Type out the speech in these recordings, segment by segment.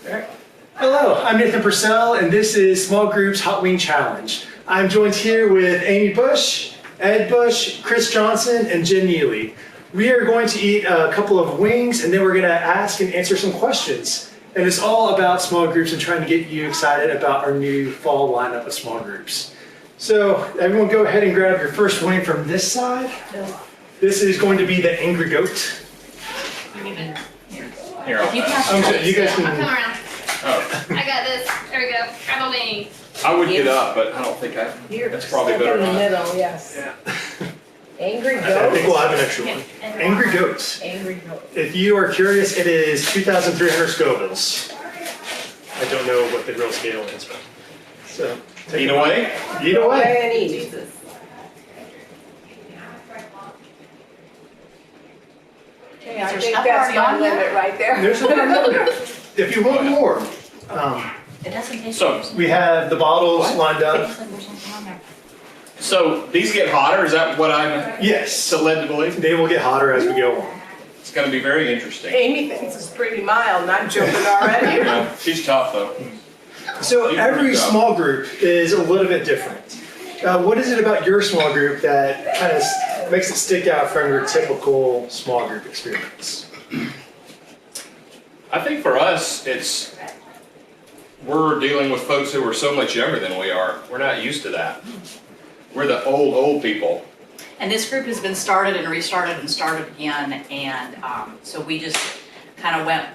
Alright. Hello, I'm Nathan Purcell, and this is Small Groups Hot Wing Challenge. I'm joined here with Amy Bush, Ed Bush, Chris Johnson, and Jen Neely. We are going to eat a couple of wings, and then we're going to ask and answer some questions. And it's all about small groups and trying to get you excited about our new fall lineup of small groups. So everyone go ahead and grab your first wing from this side. This is going to be the Angry Goat. Here, you guys can. I'll come around. Oh. I got this. There we go. Grab a wing. I would get up, but I don't think that's probably better. In the middle, yes. Yeah. Angry I think goats. we'll have an extra one. Angry Goats. Angry goats. If you are curious, it is 2,300 Scovilles. I don't know what the real scale is, but so. Eat away? Eat away. And eat. Jesus. Okay, I think that's my limit right there. There's another. If you want more, It doesn't taste So- we have the bottles lined up. So these get hotter, is that what I'm Yes, led to believe? they will get hotter as we go on. It's gonna be very interesting. Amy thinks it's pretty mild, and I'm joking already. Yeah, she's tough though. So every small group is a little bit different. What is it about your small group that kind of makes it stick out from your typical small group experience? I think for us, we're dealing with folks who are so much younger than we are. We're not used to that. We're the old people. And this group has been started and restarted and started again, and so we just kind of went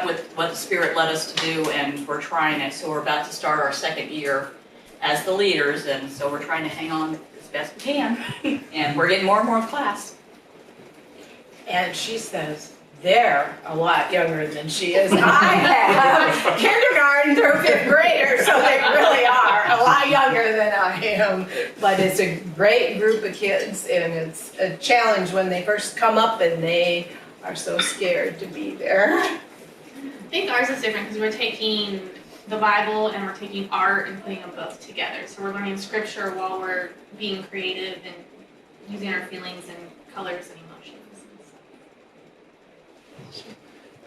with what the Spirit led us to do, and we're trying it. So we're about to start our second year as the leaders, and so we're trying to hang on as best we can, and we're getting more and more class. And she says, they're a lot younger than she is. I have kindergarten through fifth graders, so they really are a lot younger than I am. But it's a great group of kids, and it's a challenge when they first come up and they are so scared to be there. I think ours is different because we're taking the Bible and we're taking art and putting them both together. So we're learning scripture while we're being creative and using our feelings and colors and emotions.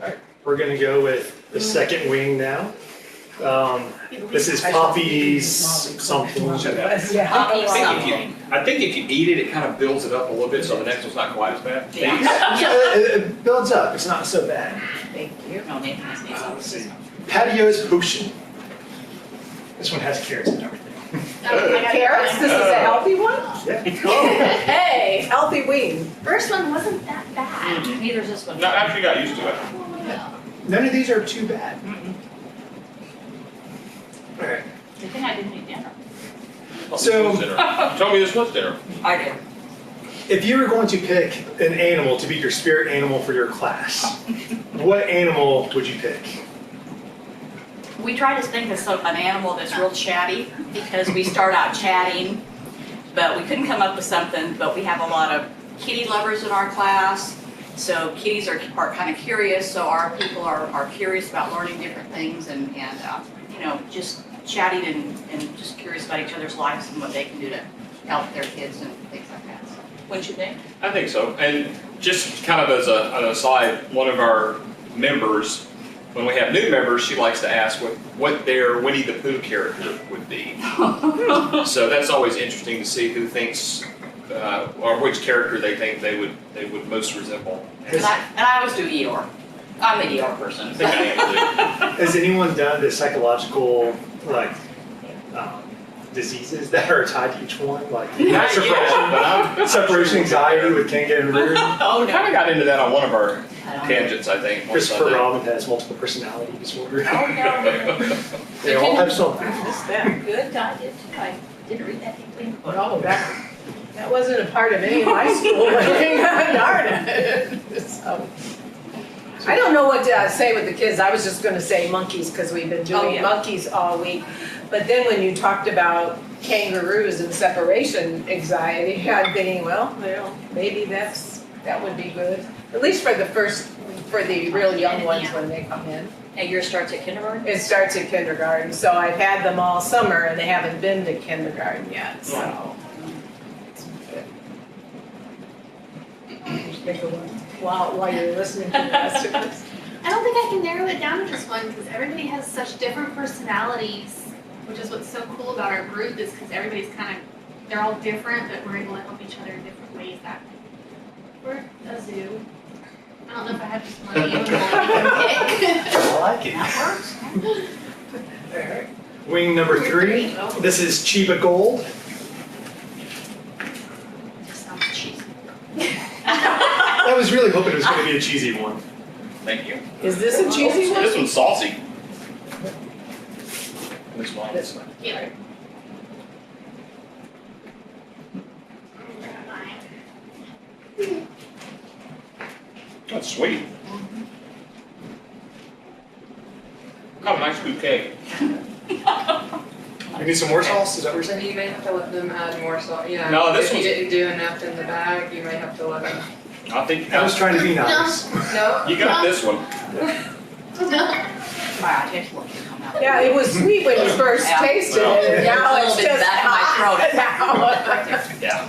All right, we're going to go with the second wing now. This is Poppy's something. Yeah. I think if you eat it, it kind of builds it up a little bit, so the next one's not quite as bad. It builds up. It's not so bad. Thank you. No, Nathan has made some. Let's see. Patio's Potion. This one has carrots and everything. Carrots, this is a healthy one? Yeah. Hey, healthy wing. First one wasn't that bad. Neither is this one. No, after you got used to it. None of these are too bad. All right. Good thing I didn't eat dinner. So- This was dinner. Tell me this was dinner. I did. If you were going to pick an animal to be your spirit animal for your class, what animal would you pick? We try to think of an animal that's real chatty, because we start out chatting, but we couldn't come up with something. But we have a lot of kitty lovers in our class, so kitties are kind of curious, so our people are curious about learning different things and you know, just chatting and just curious about each other's lives and what they can do to help their kids and things like that. So, wouldn't you think? I think so. And just kind of as an aside, one of our members, when we have new members, she likes to ask what their Winnie the Pooh character would be. So that's always interesting to see who thinks, or which character they think they would most resemble. And I always do Eeyore. I'm the Eeyore person. I think I am too. Has anyone done the psychological diseases that are tied to each one, like Not yet, but I'm separation anxiety with can't get in room? Oh we kind of got into that on one of our I don't know. tangents, I think. on Christopher Sunday. Robin has multiple personality disorder. Oh, no. They all have something. What's that? Good, I didn't read that deeply. Oh, that wasn't a part of any of my schooling. Darn it. So, I don't know what to say with the kids. I was just going to say monkeys because we've been doing monkeys all week. But then when you talked about kangaroos and separation anxiety, I'm thinking, well, maybe that would be good. At least for the real young ones when they come in. And yours starts at kindergarten? It starts at kindergarten, so I've had them all summer and they haven't been to kindergarten yet, so. Think of one while you're listening to the rest of this. I don't think I can narrow it down to just one because everybody has such different personalities, which is what's so cool about our group is because everybody's they're all different, but we're able to help each other in different ways. That we're a zoo. I don't know if I have just one animal I can pick. I like it. That works. Alright. Wing number 3. Oh. This is Chiba Gold. Sounds cheesy. I was really hoping it was going to be a cheesy one. Thank you. Is this a cheesy one? This one's saucy. This one. This one. Yeah. That's sweet. Got a nice bouquet. You need some more sauce? Is that what you're saying? You may have to let them add more salt, yeah. No, this If you one's- didn't do enough in the bag, you may have to let them. I think I was trying to be nice. No? you got this one. Wow, I just looked it come out. Yeah, it was sweet when you first Yeah. tasted Well, it, and now it's a it's little bit just back of my hot. Yeah.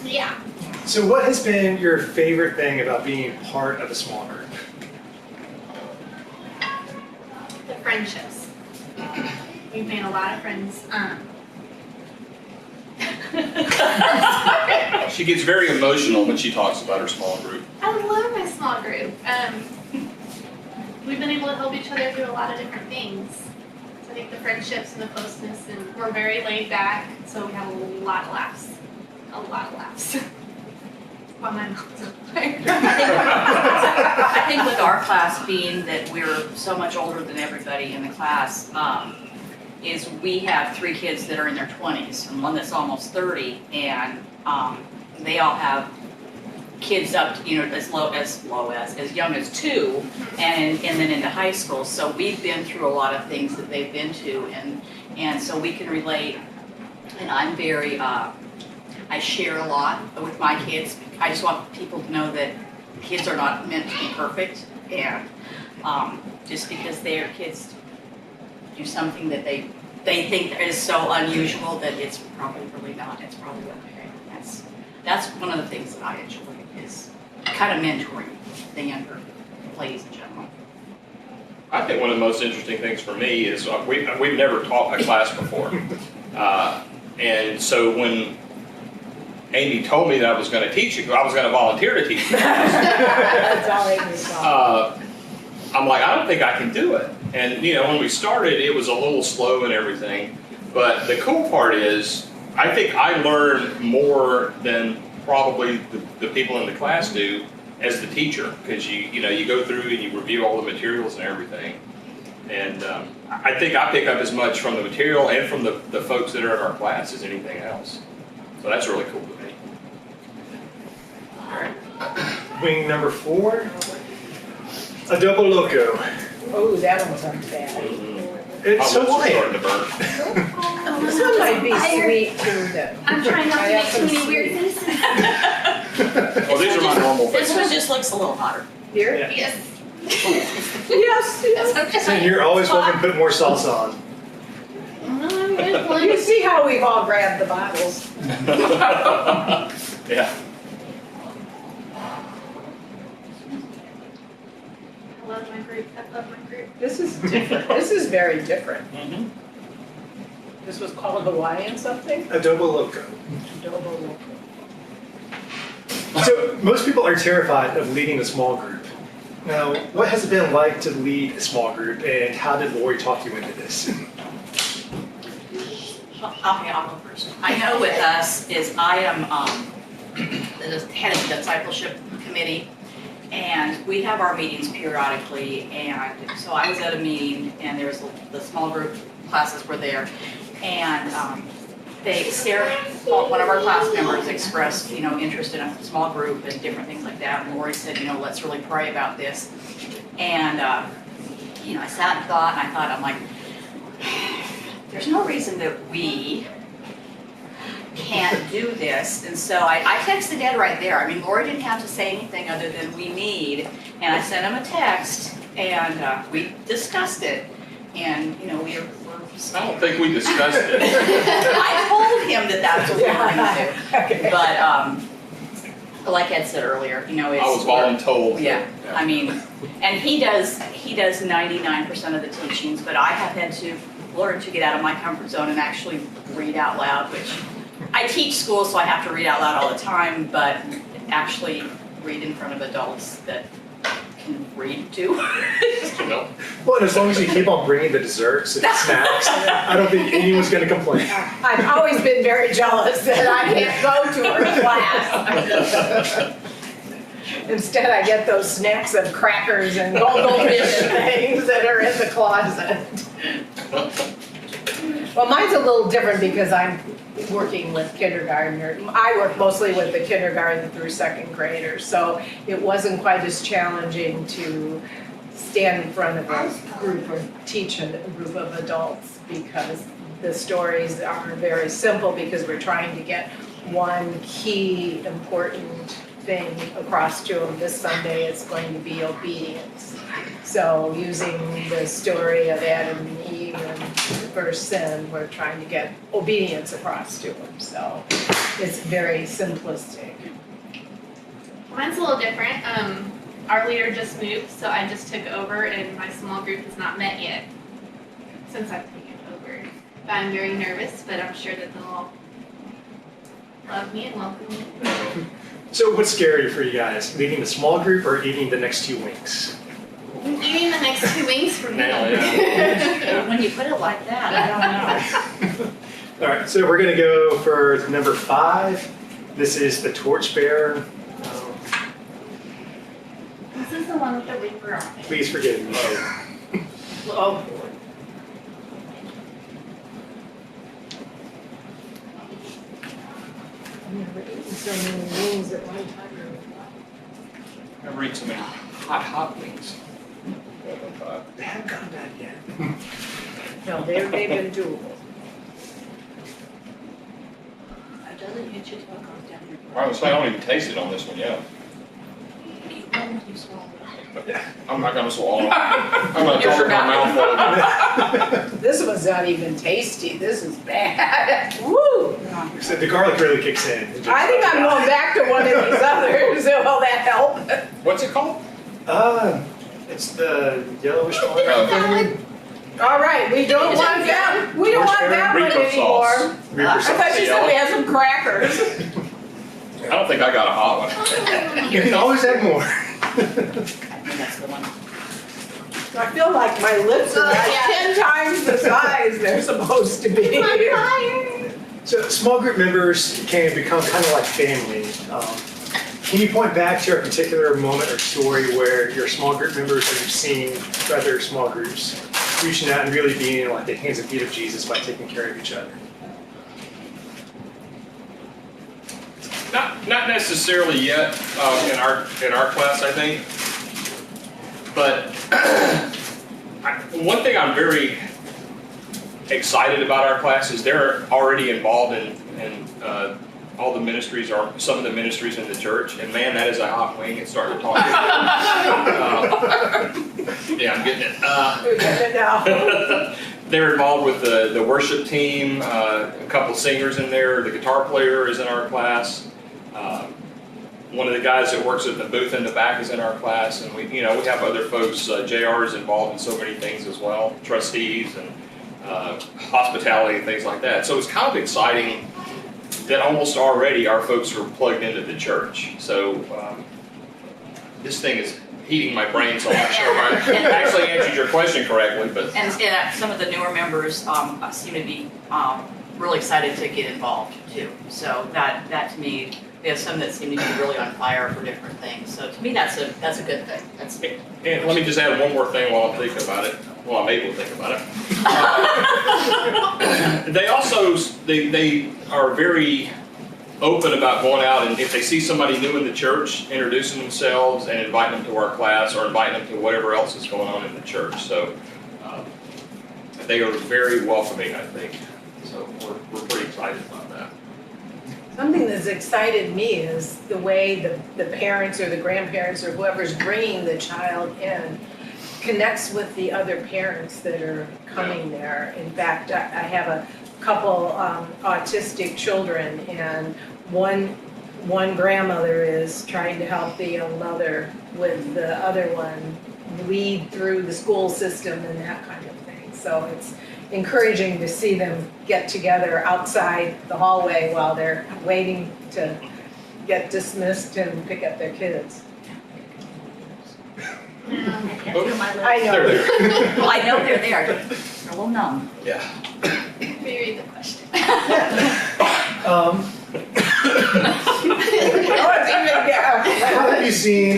Yeah. So what has been your favorite thing about being part of a small group? The friendships. We've made a lot of friends. She gets very emotional when she talks about her small group. I love my small group. We've been able to help each other through a lot of different things. So I think the friendships and the closeness, and we're very laid back, so we have a lot of laughs. A lot of laughs. While my mouth's on fire. I think with our class being that we're so much older than everybody in the class, is we have 3 kids that are in their 20s and one that's almost 30, and they all have kids up to, as young as 2, and then into high school. So we've been through a lot of things that they've been to, and so we can relate. And I'm very, I share a lot with my kids. I just want people to know that kids are not meant to be perfect, and just because they are kids do something that they think is so unusual that it's probably really not. It's probably okay. That's one of the things that I enjoy is kind of mentoring the younger ladies in general. I think one of the most interesting things for me is we've never taught a class before. And so when Amy told me that I was going to teach it, I was going to volunteer to teach it. That's all Amy saw. I'm like, I don't think I can do it. And when we started, it was a little slow and everything. But the cool part is, I think I learned more than probably the people in the class do as the teacher, because you go through and you review all the materials and everything. And I think I pick up as much from the material and from the folks that are in our class as anything else. So that's really cool to me. Wing number 4. Adobo Loco. Oh, that one's unbad. It's so My lips are light. starting to burn. This one might be sweet too, though. I'm trying not to I make have too some many weird sweet. faces. Well, these are my normal This faces. one just looks a little hotter. Here? Yeah. Yes. Yes, yes. That's okay. So you're always welcome to put more sauce on. I'm good. You see how we've all grabbed the bottles. Yeah. I love my group. I love my group. This is different. This is very different. Mm-hmm. This was called Hawaiian something? Adobo Loco. Adobo loco. So most people are terrified of leading a small group. Now, what has it been like to lead a small group, and how did Lori talk you into this? I'll go first. I know with us is I am the head of the discipleship committee, and we have our meetings periodically. And so I was at a meeting, and there's the small group classes were there, and Sarah, one of our class members, expressed interest in a small group and different things like that. And Lori said, let's really pray about this. And I sat and thought, I'm like, there's no reason that we can't do this. And so I texted Ed right there. I mean, Lori didn't have to say anything other than we need. And I sent him a text, and we discussed it. And, we're I don't think we discussed it. I told him that that's what we were going to do. Okay. But like Ed said earlier, it's... I was voluntold. Yeah. I mean, and he does 99% of the teachings, but I have had to learn to get out of my comfort zone and actually read out loud, which I teach school, so I have to read out loud all the time, but actually read in front of adults that can read too. Well, and as long as you keep on bringing the desserts and snacks, I don't think anyone's going to complain. I've always been very jealous that I can't go to her class. Instead, I get those snacks of crackers and goldfish and things that are in the closet. Well, mine's a little different because I'm working with kindergartner. I work mostly with the kindergarten through second graders, so it wasn't quite as challenging to stand in front of a group or teach a group of adults because the stories are very simple because we're trying to get one key important thing across to them. This Sunday it's going to be obedience. So using the story of Adam and Eve and the first sin, we're trying to get obedience across to them. So it's very simplistic. Mine's a little different. Our leader just moved, so I just took over, and my small group has not met yet since I've taken over. I'm very nervous, but I'm sure that they'll all love me and welcome me. So what's scarier for you guys, leading the small group or eating the next 2 weeks? Eating the next 2 wings for me. Now, yeah. When you put it like that, I don't know. All right, so we're going to go for number 5. This is the torchbearer. This is the one with the reaper on it. Please forgive me. Oh, I've never eaten so many wings at one time. I've eaten so many hot wings. They haven't gotten bad yet. No, they've been doable. It doesn't hit you till it goes down your I was saying, I don't even taste it on this one yet. I'm not gonna swallow. I'm gonna talk with my mouth full. This one's not even tasty. This is bad. Woo! So the garlic really kicks in. I think I'm going back to one of these others. Will that help? What's it called? It's the yellowish one. All right, we don't want that. We don't want that one Reaper anymore. sauce. Reaper I thought sauce. you said we had some crackers. I don't think I got a hot one. You can always have more. I think that's the one. I feel like my lips are like 10 times the size they're supposed to be. So small group members can become kind of like family. Can you point back to a particular moment or story where your small group members that you've seen other small groups reaching out and really being like the hands and feet of Jesus by taking care of each other? Not necessarily yet in our class, I think. But one thing I'm very excited about our class is they're already involved in all the ministries or some of the ministries in the church. And man, that is a hot wing. It's starting to talk. Yeah, I'm getting it. We're getting it now. They're involved with the worship team. A couple singers in there. The guitar player is in our class. One of the guys that works at the booth in the back is in our class, and we have other folks. JR is involved in so many things as well, trustees and hospitality and things like that. So it's kind of exciting that almost already our folks are plugged into the church. So this thing is heating my brain, so I'm not sure if I actually answered your question correctly. But And some of the newer members seem to be really excited to get involved too. So that to me, we have some that seem to be really on fire for different things. So to me, that's a good thing. And let me just add one more thing while I'm thinking about it. Well, I'm able to think about it. They also they are very open about going out, and if they see somebody new in the church, introducing themselves and inviting them to our class or inviting them to whatever else is going on in the church. So they are very welcoming, I think. So we're pretty excited about that. Something that's excited me is the way the parents or the grandparents or whoever's bringing the child in connects with the other parents that are coming there. In fact, I have a couple autistic children, and one one grandmother is trying to help the young mother with the other one lead through the school system and that kind of thing. So it's encouraging to see them get together outside the hallway while they're waiting to get dismissed and pick up their kids. I can't feel my lips. I know. They're there. Well, I know they're there, they're a little numb. Yeah. Reread the question. How have you seen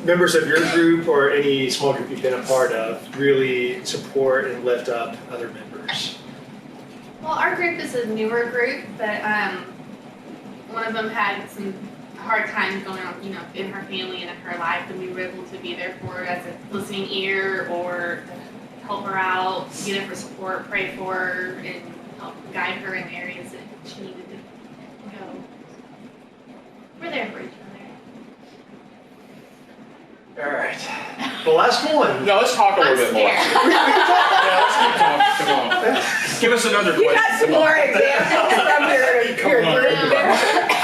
members of your group or any small group you've been a part of really support and lift up other members? Well, our group is a newer group, but one of them had some hard times going on, in her family and in her life, and we were able to be there for her as a listening ear or help her out, get her for support, pray for her, and help guide her in areas that she needed to go. We're there for each other. All right. The last one. No, let's talk a little I'm bit more. scared. Yeah, let's keep talking. Come on. Give us another You question. got some Come on. more examples from your Come on. group there?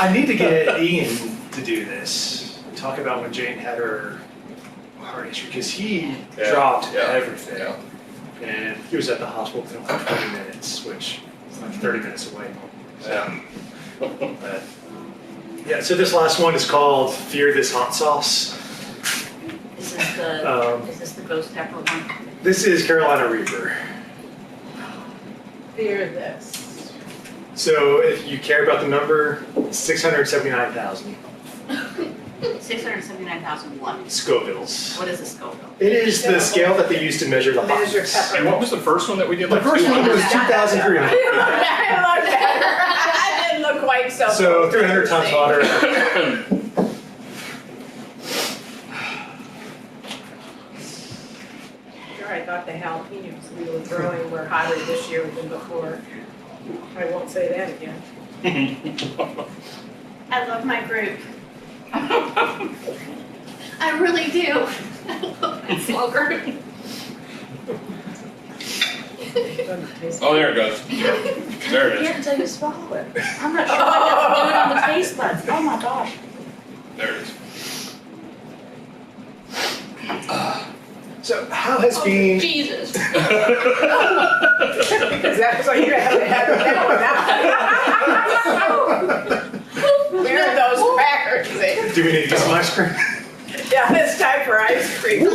I need to get Ian to do this. Talk about when Jane had her heart issue because he Yeah, dropped yeah, everything. yeah. And he was at the hospital within like 20 minutes, which is like 30 minutes away. Yeah. But, yeah, so this last one is called Fear This Hot Sauce. Is this the ghost pepper one? This is Carolina Reaper. Fear this. So if you care about the number, 679,000 679,000 what? Scovilles. What is a Scoville? It is the scale that they use to measure the Measure hotness. pepper. And what was the first one that we did? The Like first one 200? was 2,300. I looked at her. I didn't look quite so. So 300 times hotter. Sure, I thought the jalapenos we were growing were hotter this year than before. I won't say that again. I love my group. I really do. I love my small group. Oh, there it goes. There it is. until you swallow it. I'm not sure what that's doing on the taste buds. Oh my gosh. There it is. So how has being Jesus. Because that's what you have to have that one out. Where are those crackers? do we need to get some ice cream? Yeah, it's time for ice cream. In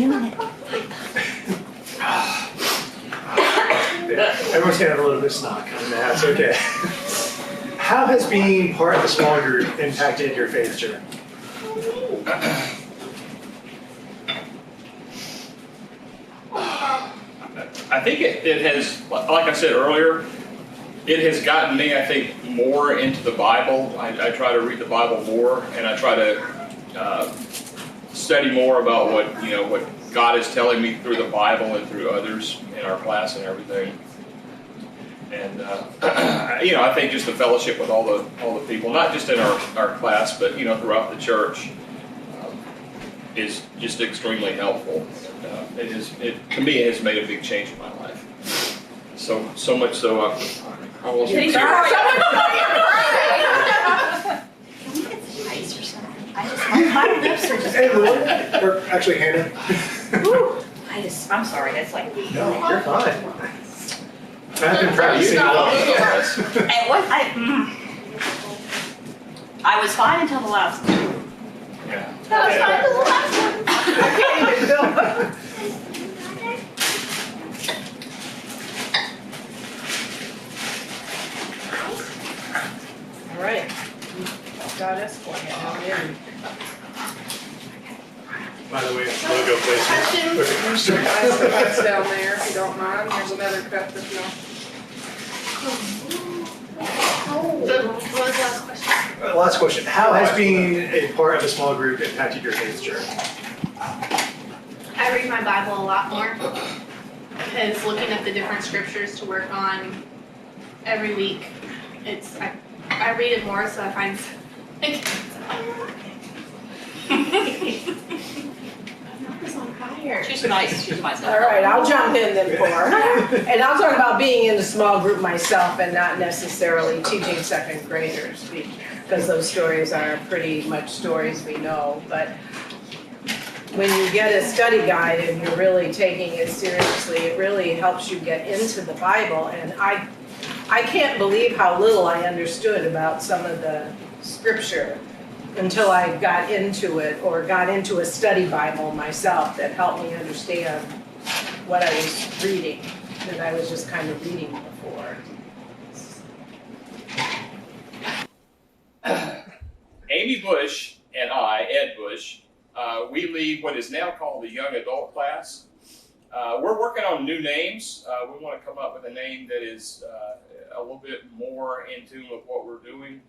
a minute. Yeah, everyone's gonna have a little bit of snot coming. That's okay. How has being part of a small group impacted your faith journey? I think it has, like I said earlier, it has gotten me, I think, more into the Bible. I try to read the Bible more, and I try to study more about what God is telling me through the Bible and through others in our class and everything. And I think just the fellowship with all the people, not just in our class, but throughout the church, is just extremely helpful. To me, it has made a big change in my life. So much so, I will. Can we get some ice or something? My lips are just. Hey, Lily, or actually Hannah. I'm sorry, that's like. No, you're fine. I've been practicing a lot. And what I was fine until the last one. Yeah. That was fine for the last one. I can't even feel it. All right. Got us for you. Now in. By the way, it's logo Question? placement. That's the cups down there, if you don't mind. There's another cup if you What was the last question? Last question. How has being a part of a small group impacted your faith journey? I read my Bible a lot more because looking at the different scriptures to work on every week, I read it more, so I find I'm not on fire. here. She's nice, she's nice. All right, I'll jump in then for her. And I'll talk about being in a small group myself and not necessarily teaching second graders, because those stories are pretty much stories we know. But when you get a study guide and you're really taking it seriously, it really helps you get into the Bible. And I can't believe how little I understood about some of the scripture until I got into it or got into a study Bible myself that helped me understand what I was reading, that I was just kind of reading before. Amy Bush and I, Ed Bush, we lead what is now called the young adult class. We're working on new names. We want to come up with a name that is a little bit more in tune with what we're doing.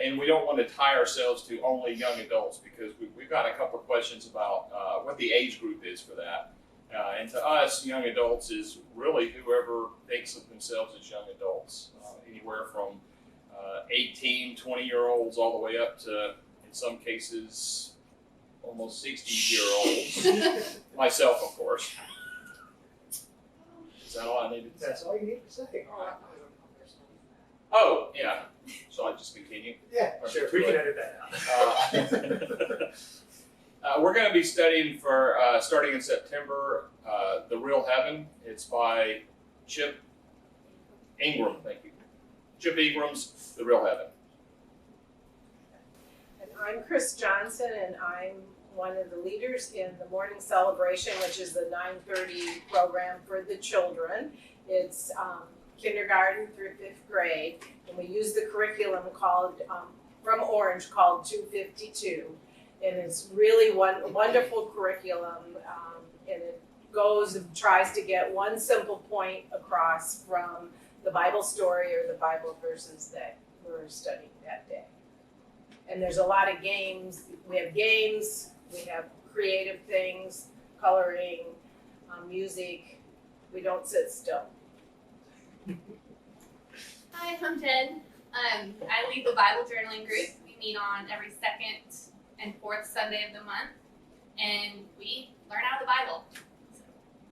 And we don't want to tie ourselves to only young adults because we've got a couple of questions about what the age group is for that. And to us, young adults is really whoever thinks of themselves as young adults, anywhere from 18, 20-year-olds all the way up to, in some cases, almost 60-year-olds. Myself, of course. Is that all I needed to say? That's all you need to say. Oh, yeah. Shall I just continue? Yeah, sure. We can edit that out. We're going to be studying for, starting in September, The Real Heaven. It's by Chip Ingram, thank you. Chip Ingram's The Real Heaven. And I'm Chris Johnson, and I'm one of the leaders in the morning celebration, which is the 9:30 program for the children. It's kindergarten through 5th grade, and we use the curriculum called, from Orange, called 252. And it's really wonderful curriculum, and it goes and tries to get one simple point across from the Bible story or the Bible verses that we're studying that day. And there's a lot of games. We have creative things, coloring, music. We don't sit still. Hi, I'm Jen. I lead the Bible journaling group. We meet on every second and fourth Sunday of the month, and we learn out of the Bible.